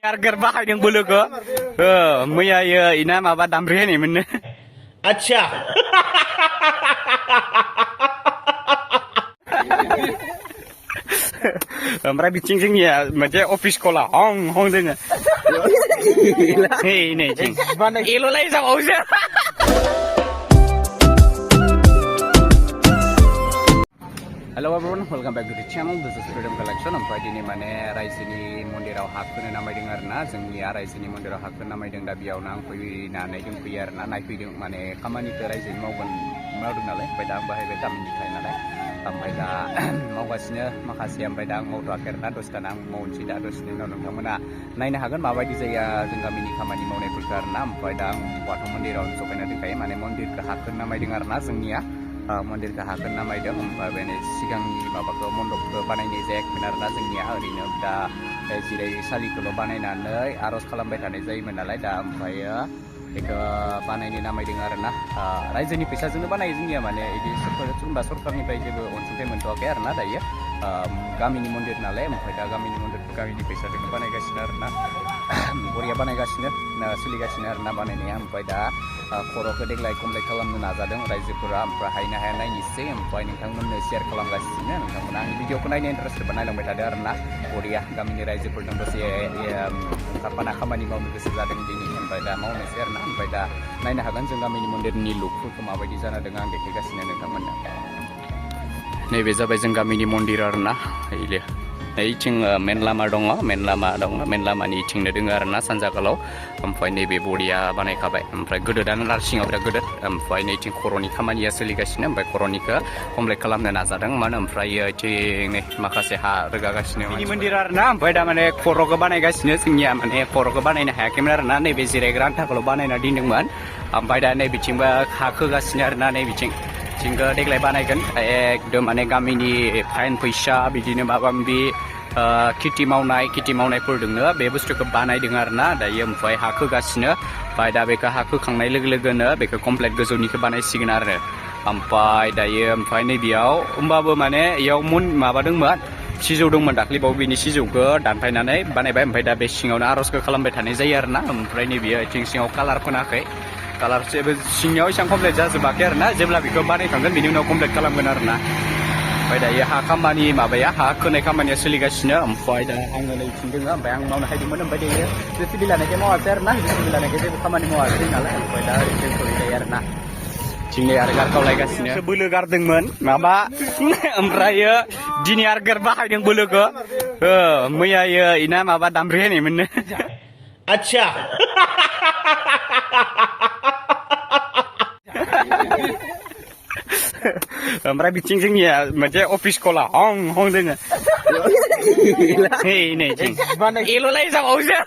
Harga bahaya yang bulu ke, मैया ina माबा दामब्रि होनाय मोननो। अच्छा ओमफ्राय बिथिं जोंनिया मोनसे अफिस कला हं हं दोङो। नै जों एल'लाय जाबावसो। Hello everyone, welcome back to the channel. This is Freedom Collection. ओमफ्राय दिनै माने रायजोनि मन्दिराव हाबखोनो नामायदों आरोना। जोंनिया रायजोनि मन्दिराव हाबखोनो नामायदों दा बेयावनो आं फैनानै दंफैयो आरोना नायफैदों माने खामानिखौ रायजोनि मावदों नालाय ओमफ्राय दा आं बाहायबाय गामिनिफ्राय नालाय ओमफ्राय दा मावगासिनो माखासे ओमफ्राय दा आं मावथ'वाखै आरोना दसेथाना आं मावनोसै दा दसेनि उनाव नोंथांमोना नायनो हागोन माबायदि जायो जों गामिनि खामानि मावनायफोरखौ आरोना। ओमफ्राय दा आं बाथौ मन्दिरावनो सफैना दंखायो माने मन्दिरखौ हाबखोनो नामायदों आरोना जोंनिया। मन्दिरखौ हाबखोनो नामायदों ओमफ्राय बेनि सिगांनि माबाखौ मन्दपखौ बानायनाय जायाखैमोन आरोना जोंनिया ओरैनो दा जिरायसालिखौल' बानायनानै आर'ज खालामबाय थानाय जायोमोन नालाय दा ओमफ्रायो बेखौ बानायनो नामायदों आरोना। रायजोनि फैसाजोंनो बानायो जोंनिया माने बिदि सरकारनिफ्राय जेबो अनसुंथाइ मोनथ'वाखै आरोना दायो गामिनि मन्दिर नालाय ओमफ्राय दा गामिनि मन्दिरखौ गामिनि फैसाजोंनो बानायगासिनो आरोना। बरिया बानायगासिनो सोलिगासिनो आरोना बानायनाया। ओमफ्राय दा खर'खौ देग्लाय कमप्लिट खालामनो नाजादों रायजोफोरा ओमफ्राय हायनो हाया नायनोसै ओमफ्राय नोंथांमोननो शेयार खालामगासिनो नोंथांमोना आंनि भिडिअखौ नायनो इन्टारेस्टबा नायलांबाय थादो आरोना। बरिया गामिनि रायजोफोरजों दसे ओंखारफाना खामानि मावनो गोसो जादों दिनै ओमफ्राय दा मावनोसै आरोना। ओमफ्राय दा नायनो हागोन जों गामिनि मन्दिरनि लुकफोरखौ माबायदि जाना दङ आं देखायगासिनो नोंथांमोननो। नैबे जाबाय जों गामिनि मन्दिर आरोना। इथिं मेन लामा दङ मेन लामानि इथिंनो दङ आरोना सानजागालाव ओमफ्राय नैबे बरिया बानायखाबाय ओमफ्राय गोदोदानो नारसिङाव बिराद गोदोर ओमफ्राय नैथिं खर'नि खामानिया सोलिगासिनो ओमफ्राय खर'निखौ कमप्लिट खालामनो नाजादों मानो ओमफ्राय इथिं नै माखासे हा रोगागासिनो मन्दिर आरोना। ओमफ्राय दा माने खर'खौ बानायगासिनो जोंनिया माने खर'खौ बानायनो हायाखैमोन आरोना नैबे जिरायग्रा आन्थाखौल' बानायना दोनदोंमोन ओमफ्राय दा नै बिथिंबो हा खोगासिनो आरोना नै बिथिंखौ देग्लाय बानायगोन एकदम माने गामिनि फाइन फैसा बिदिनो माबा माबि खेथि मावनायफोरजोंनो बे बुस्थुखौ बानायदों आरोना दायो ओमफ्राय हा खोगासिनो ओमफ्राय दा बेखौ हा खोखांनाय लोगो लोगोनो बेखौ कमप्लिट गोजौनिखौ बानायसिगोन आरो। ओमफ्राय दायो ओमफ्राय नैबेयाव होमबाबो माने इयाव माबादोंमोन सिजौ दंमोन दाख्लैबाव बिनि सिजौखौ दानफायनानै बानायबाय ओमफ्राय दा बे सिङावनो आर'जखौ खालामबाय थानाय जायो आरोना। ओमफ्राय नैबेयो इथिं सिङाव कालार फोनाखै कालार सिङाव एसेबां कमप्लिट जाजोबाखै आरोना जेब्ला बेखौ बानायखांगोन बिनि उनाव कमप्लिट खालामगोन आरोना। ओमफ्राय दायो हा खामानि हा खोनाय खामानिया सोलिगासिनो ओमफ्राय दा आङो नै इथिं दोङो ओमफ्राय आं मावनो हायदोंमोन ओमफ्राय दायो जेसिबि लानायखाय मावासै आरोना जेसिबि लानायखाय जेबो खामानि मावासै नालाय ओमफ्राय दा ओरैनो दोनथ'नाय जायो आरोना। दिनै आरो गारगावलायगासिनो बोलो गारदोंमोन माबा ओमफ्रायो दिनै आरो बाहायदों बोलोखौ मैया इना माबा दामब्रि होनाय मोननो। अच्छा ओमफ्राय बिथिं जोंनिया मोनसे अफिस कला हं हं दोङो। नै जों एल'लाय जाबावसो।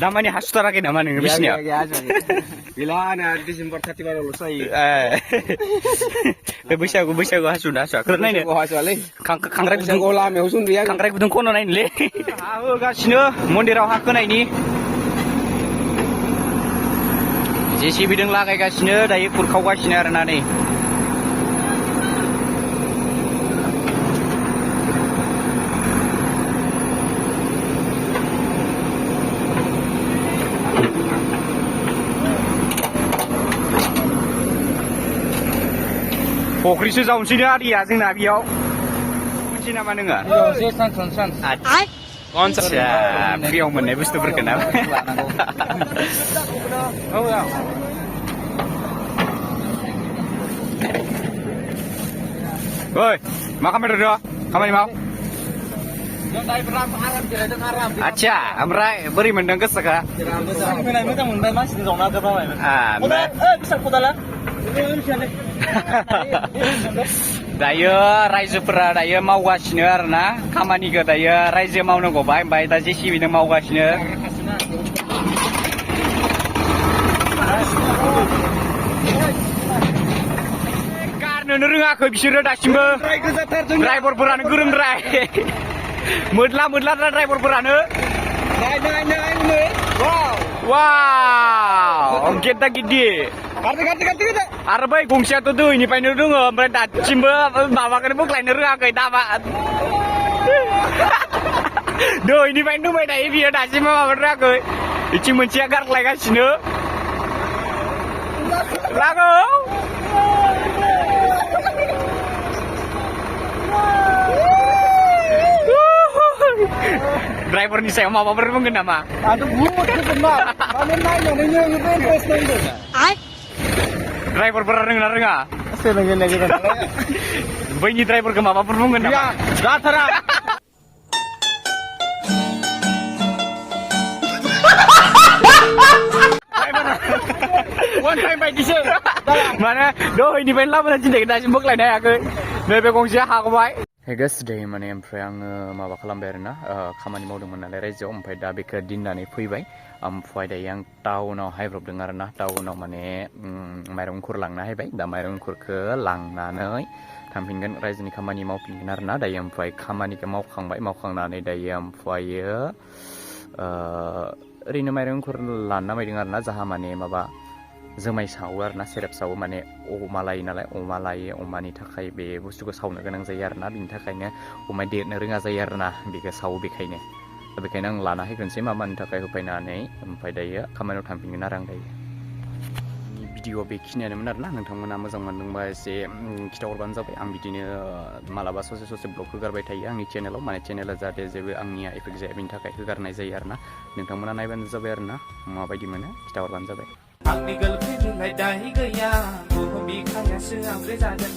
दामानि हासुथाराखै नामा नोङो बिसिनियाव? गैला आंना डिसेम्बर 31ल'सो जायो। बे बैसागु हासुवाखै नायनो हासुवालै खांख्राइ गुदुं लामायाव उन्दुयो खांख्राइ गुदुं खन' नायनोलै हा होगासिनो मन्दिराव हा खोनायनि जेसिबिजों लागायगासिनो दायो खुरखावगासिनो आरोना नै। फख्रिसो जावनोसैनो आरिया जोंना बेयाव मिथियो नामा नोङो? आदसा फ्रियाव मोननाय बुस्थुफोरखौ ना ओइ मा खालामबाय थादों खामानि माव आदसा ओमफ्राय बोरै मोनदों गोसोखा? मोजां मोनबाय मानसिनि जावना गोबाबाय दायो रायजोफोरा दायो मावगासिनो आरोना खामानिखौ दायो रायजो मावनांगौबाय ओमफ्राय दा जेसिबिजों मावगासिनो गारनोनो रोङाखै बिसोरो दासिमबो ड्राइभारफोरानो गोरोंद्राय मोदला ड्राइभारफोरानो वाव गेद्दा गिद्दि Ganti. Arep bae gongsiaथ' दैनिफ्रायनो दङ ओमफ्राय दासिमबो माबाखौनो बोख्लायनो रोङाखै दाबा दैनिफ्रायनो दंबाय थायो बियो दासिमबो माबानो रोङाखै बिथिं मोनसेया गारख्लायगासिनो लागौ ड्राइभारनि सायाव माबाफोर बुंगोन नामा Ada buat kesemua. Kamu nanya itu interest nanti. ड्राइभारफोरा रोंना रोङा Senangnya kita. बैनि ड्राइभारखौ माबाफोर बुंगोन नामा Gatara. One time बायदिसो. माने दहायनिफ्रायनो लाबोना दिन्थिगोन दासिम बोख्लायनो हायाखै नैबे गंसेया हागबाय हेगास दे माने ओमफ्राय आङो माबा खालामबाय आरोना खामानि मावदोंमोन नालाय रायजोआव ओमफ्राय दा बेखौ दिननानै फैबाय ओमफ्राय दायो आं टाउनाव हायब्रबदों आरोना टाउनाव माने माइरं एंखुर लांना हायबाय दा माइरं एंखुरखौ लांनानै थांफिनगोन रायजोनि खामानि मावफिनगोन आरोना दायो ओमफ्राय खामानिखौ मावखांनानै दायो ओमफ्रायो ओरैनो माइरं एंखुर लाना नामायदों आरोना जाहा माने माबा जुमाय सावो आरोना सेरेप सावो माने अमा लायो नालाय अमा लायो अमानि थाखाय बे बुस्थुखौ सावनो गोनां जायो आरोना बिनि थाखायनो अमाया देरनो रोङा जायो आरोना बेखौ सावो बेखायनो आं लाना फैग्रोनोसै मामानि थाखाय होफैनानै ओमफ्राय दायो खामानियाव थांफिनगोन आरो आं दायो भिडिअ बेखिनियानोमोन आरोना नोंथांमोना मोजां मोनदोंबा एसे खिथाहरबानो जाबाय आं बिदिनो मालाबा ससे ब्लग होगारबाय थायो आंनि चेनेलाव माने चेनेला जाहाथे जेबो आंनिया एफेक्ट जाया बेनि थाखाय होगारनाय जायो आरोना नोंथांमोना नायबानो जाबाय आरोना माबायदि मोनो खिथाहरबानो जाबाय आंनि गर्लफ्रेन्डलाय दाय गैया बुहुम बिखायासो आंग्रे जादों